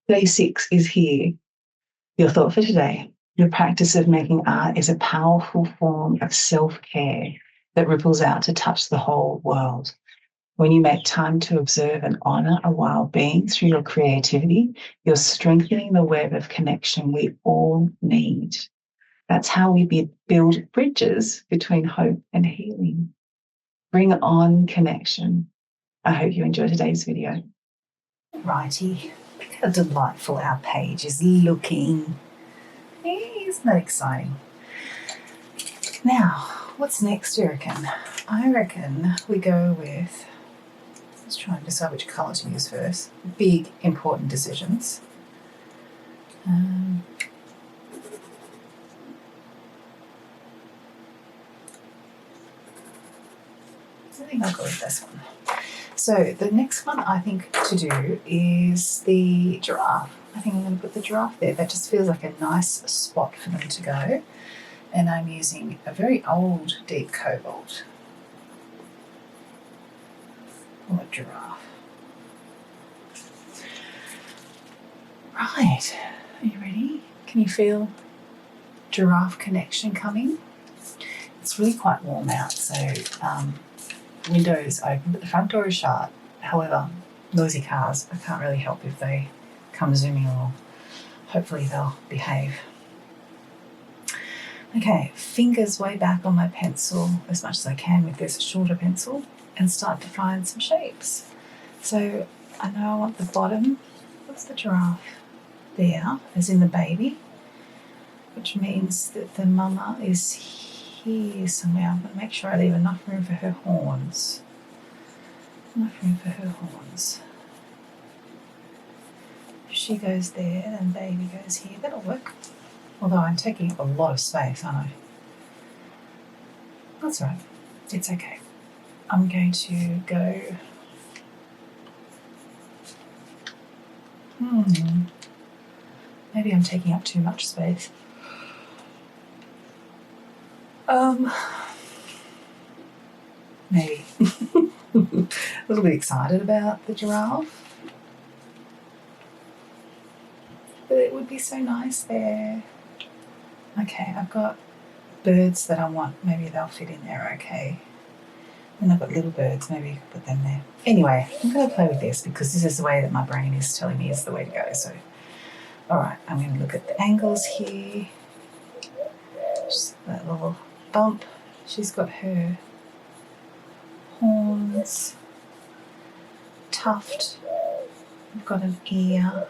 Day 6 is here. Your thought for today. Your practice of making art is a powerful form of self-care that ripples out to touch the whole world. When you make time to observe and honor a wild being through your creativity, you're strengthening the web of connection we all need. That's how we build bridges between hope and healing. Bring on connection. I hope you enjoy today's video. Righty, look how delightful our page is looking. Isn't that exciting? Now, what's next, do you reckon? I reckon we go with, let's try and decide which colour to use first. Big, important decisions. I think I'll go with this one. So the next one I think to do is the giraffe. I think I'm going to put the giraffe there. That just feels like a nice spot for them to go. And I'm using a very old deep cobalt for a giraffe. Right, are you ready? Can you feel giraffe connection coming? It's really quite warm out, so windows open, but the front door is shut. However, noisy cars, I can't really help if they come zooming along. Hopefully they'll behave. Okay, fingers way back on my pencil as much as I can with this shorter pencil and start to find some shapes. So I know I want the bottom. What's the giraffe? There, as in the baby, which means that the mama is here somewhere. I'm going to make sure I leave enough room for her horns. Enough room for her horns. If she goes there, then baby goes here. That'll work. Although I'm taking up a lot of space, aren't I? That's right. It's okay. I'm going to go... Maybe I'm taking up too much space. Maybe. A little bit excited about the giraffe. But it would be so nice there. Okay, I've got birds that I want. Maybe they'll fit in there okay. And I've got little birds. Maybe you could put them there. Anyway, I'm going to play with this because this is the way that my brain is telling me is the way to go. So, all right, I'm going to look at the angles here. Just that little bump. She's got her horns, tuft. We've got an ear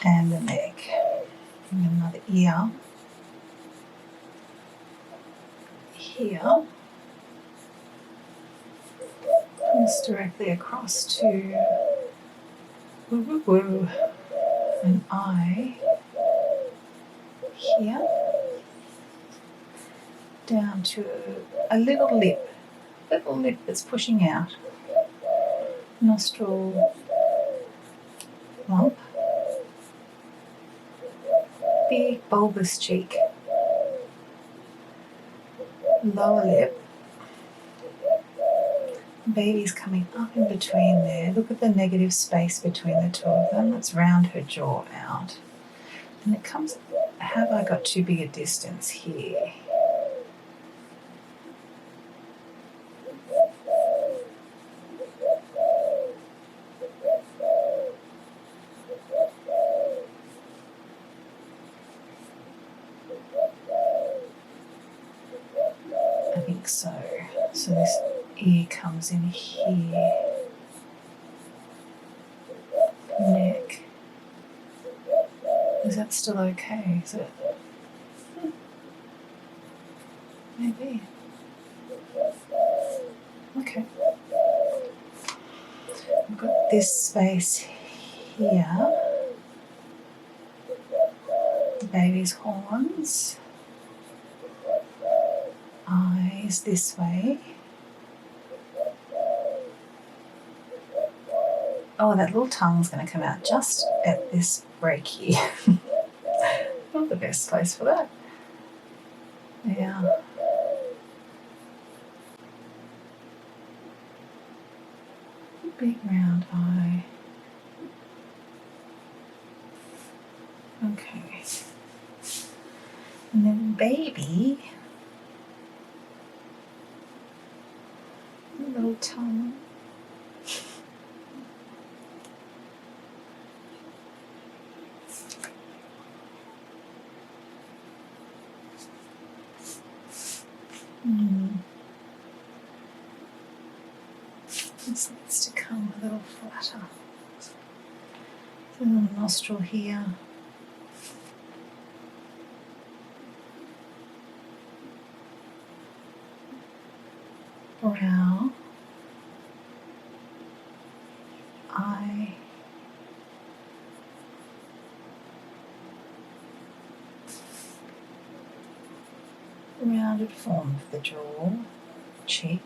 and a neck. And another ear here. Comes directly across to an eye here, down to a little lip that's pushing out, nostril lump, big bulbous cheek, lower lip, baby's coming up in between there. Look at the negative space between the two of them. Let's round her jaw out. And it comes, have I got too big a distance here? I think so. So this ear comes in here. Neck. Is that still okay? Is it? Maybe. Okay. I've got this space here. The baby's horns. Eyes this way. Oh, that little tongue's going to come out just at this break here. Not the best place for that. Yeah. Big round eye. Okay. And then baby, little tongue. This needs to come a little flatter. A little nostril here. Brow. Eye. Rounded form of the jaw. Cheek.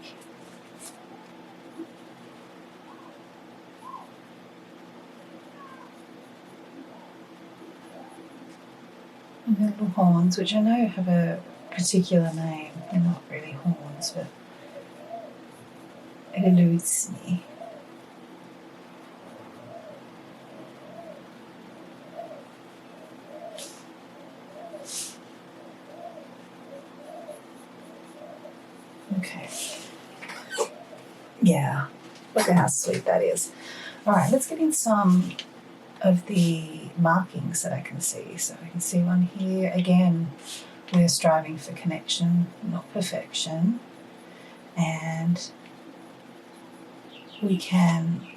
And the little horns, which I know have a particular name. They're not really horns, but it eludes me. Okay. Yeah, look at how sweet that is. All right, let's get in some of the markings that I can see. So I can see one here. Again, we're striving for connection, not perfection. And we can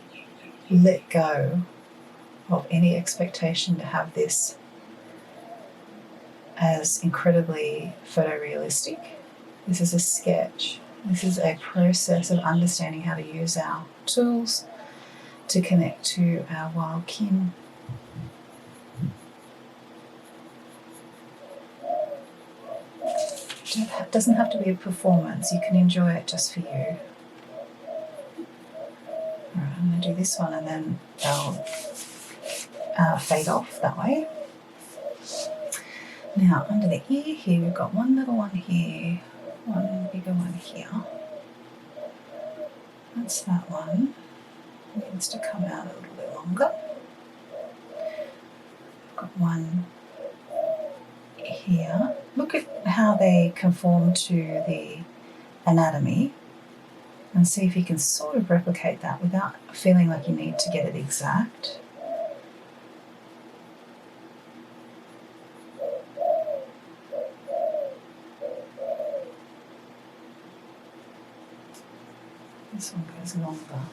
let go of any expectation to have this as incredibly photorealistic. This is a sketch. This is a process of understanding how to use our tools to connect to our wild kin. It doesn't have to be a performance. You can enjoy it just for you. All right, I'm going to do this one and then they'll fade off that way. Now, under the ear here, we've got one little one here, one bigger one here. That's that one. It needs to come out a little bit longer. I've got one here. Look at how they conform to the anatomy and see if you can sort of replicate that without feeling like you need to get it exact. This one goes longer.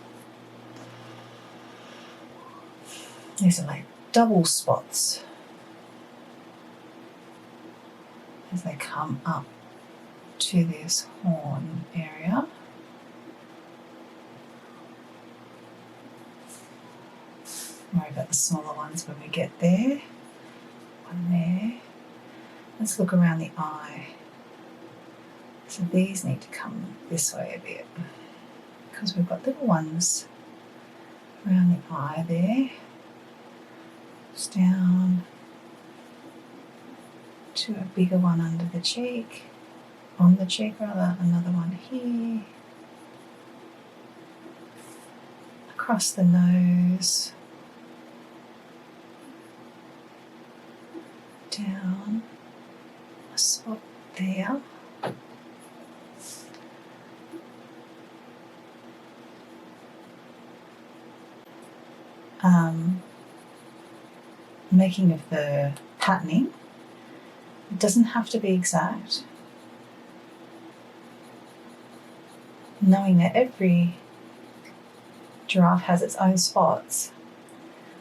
These are like double spots as they come up to this horn area. Worry about the smaller ones when we get there. One there. Let's look around the eye. So these need to come this way a bit because we've got little ones around the eye there. Just down to a bigger one under the cheek, on the cheek rather, another one here. Across the nose. Down a spot there. Making of the patterning. It doesn't have to be exact. Knowing that every giraffe has its own spots.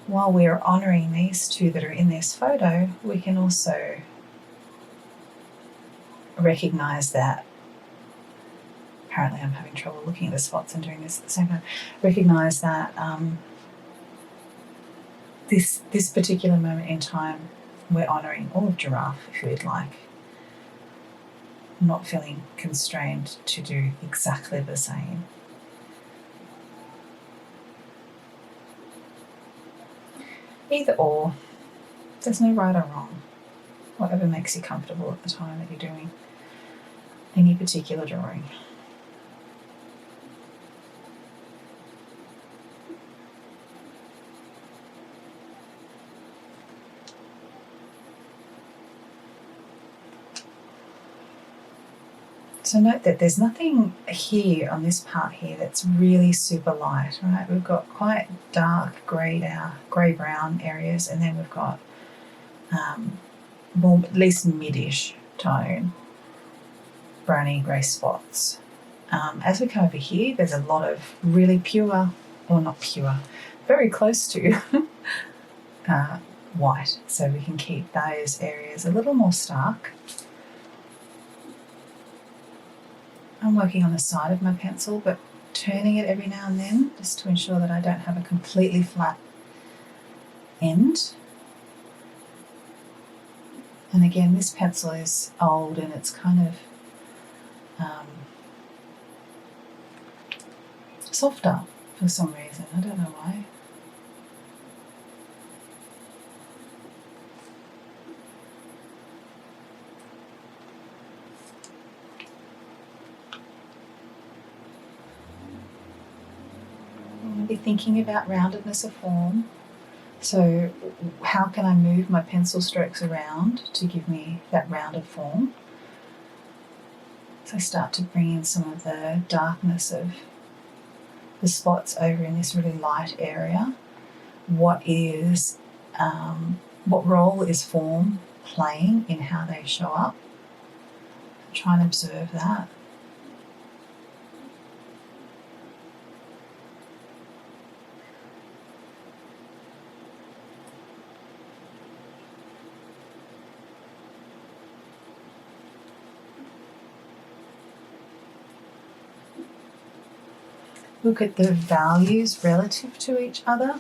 While we're honouring these two that are in this photo, we can also recognise that, apparently I'm having trouble looking at the spots and doing this at the same time, recognise that this particular moment in time, we're honouring all of giraffe, if you'd like. Not feeling constrained to do exactly the same. Either or, there's no right or wrong. Whatever makes you comfortable at the time that you're doing any particular drawing. So note that there's nothing here on this part here that's really super light, right? We've got quite dark grey-brown areas, and then we've got more, at least mid-ish tone, browny grey spots. As we come over here, there's a lot of really pure, or not pure, very close to white. So we can keep those areas a little more stark. I'm working on the side of my pencil, but turning it every now and then just to ensure that I don't have a completely flat end. And again, this pencil is old and it's kind of softer for some reason. I don't know why. Be thinking about roundedness of form. So how can I move my pencil strokes around to give me that rounded form? So I start to bring in some of the darkness of the spots over in this really light area. What role is form playing in how they show up? Try and observe that. Look at the values relative to each other.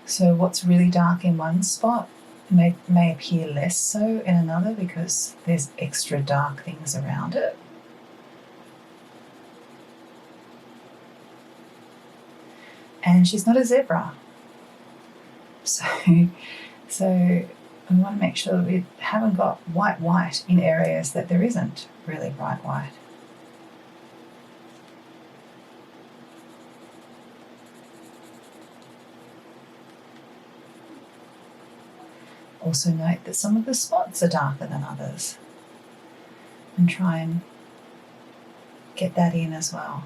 So what's really dark in one spot may appear less so in another because there's extra dark things around it. And she's not a zebra. So we want to make sure that we haven't got white in areas that there isn't really bright white. Also note that some of the spots are darker than others, and try and get that in as well.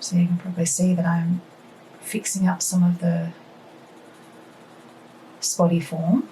So you can probably see that I'm fixing up some of the spotty form.